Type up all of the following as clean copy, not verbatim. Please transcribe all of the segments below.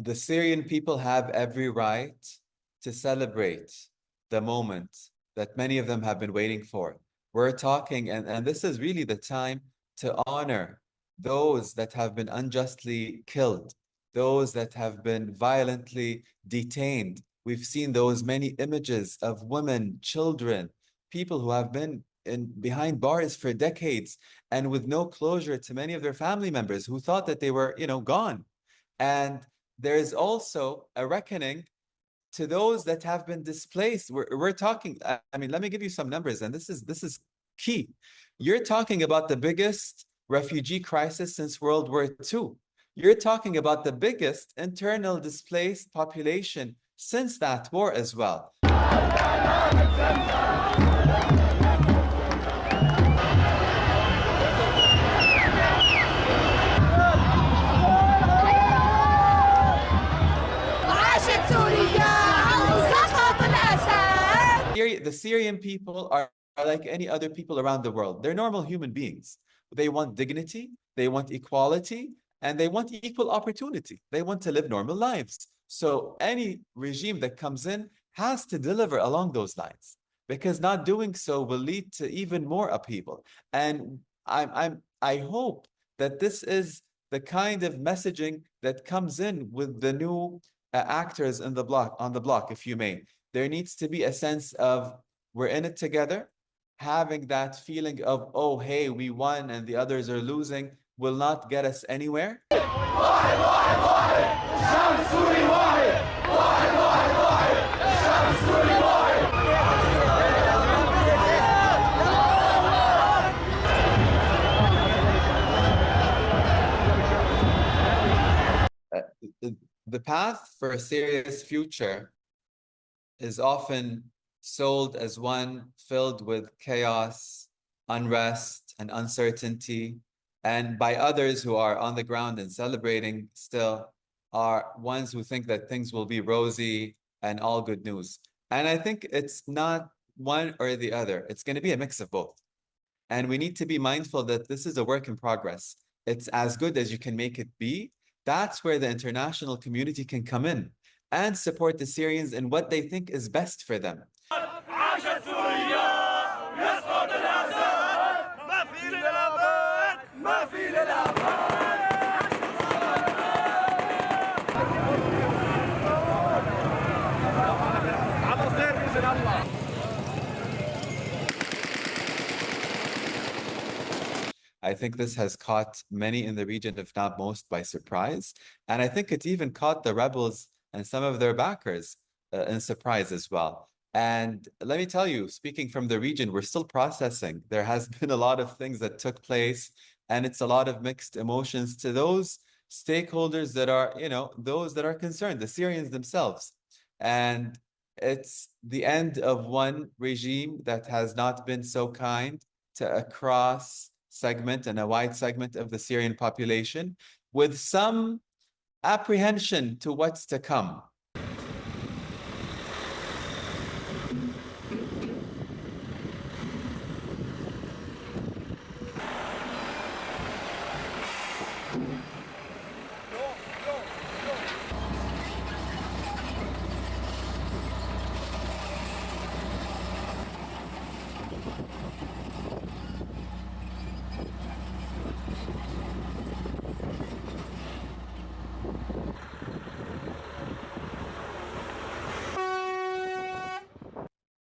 the Syrian people have every right to celebrate the moment that many of them have been waiting for. We're talking, and this is really the time to honor those that have been unjustly killed, those that have been violently detained. We've seen those many images of women, children, people who have been behind bars for decades and with no closure to many of their family members who thought that they were, gone. And there is also a reckoning to those that have been displaced. We're talking, I mean, let me give you some numbers, and this is key. You're talking about the biggest refugee crisis since World War II. You're talking about the biggest internal displaced population since that war as well. The Syrian people are like any other people around the world. They're normal human beings. They want dignity, they want equality, and they want equal opportunity. They want to live normal lives. So any regime that comes in has to deliver along those lines, because not doing so will lead to even more upheaval. And I hope that this is the kind of messaging that comes in with the new actors on the block, if you may. There needs to be a sense of we're in it together. Having that feeling of, oh, hey, we won and the others are losing will not get us anywhere. The path for Syria's future is often sold as one filled with chaos, unrest, and uncertainty, and by others who are on the ground and celebrating still are ones who think that things will be rosy and all good news. And I think it's not one or the other. It's going to be a mix of both. And we need to be mindful that this is a work in progress. It's as good as you can make it be. That's where the international community can come in and support the Syrians in what they think is best for them. I think this has caught many in the region, if not most, by surprise. And I think it even caught the rebels and some of their backers in surprise as well. And let me tell you, speaking from the region, we're still processing. There has been a lot of things that took place, and it's a lot of mixed emotions to those stakeholders that are, those that are concerned, the Syrians themselves. And it's the end of one regime that has not been so kind to a cross segment and a wide segment of the Syrian population, with some apprehension to what's to come.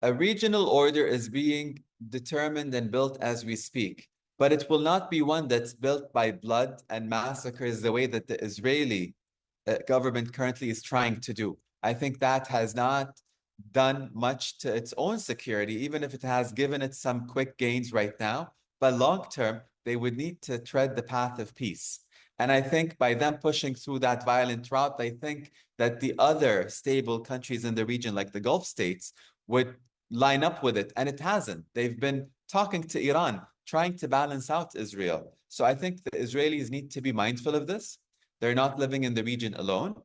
A regional order is being determined and built as we speak, but it will not be one that's built by blood and massacres the way that the Israeli government currently is trying to do. I think that has not done much to its own security, even if it has given it some quick gains right now. But long term, they would need to tread the path of peace. And I think by them pushing through that violent route, I think that the other stable countries in the region, like the Gulf states, would line up with it, and it hasn't. They've been talking to Iran, trying to balance out Israel. So I think the Israelis need to be mindful of this. They're not living in the region alone.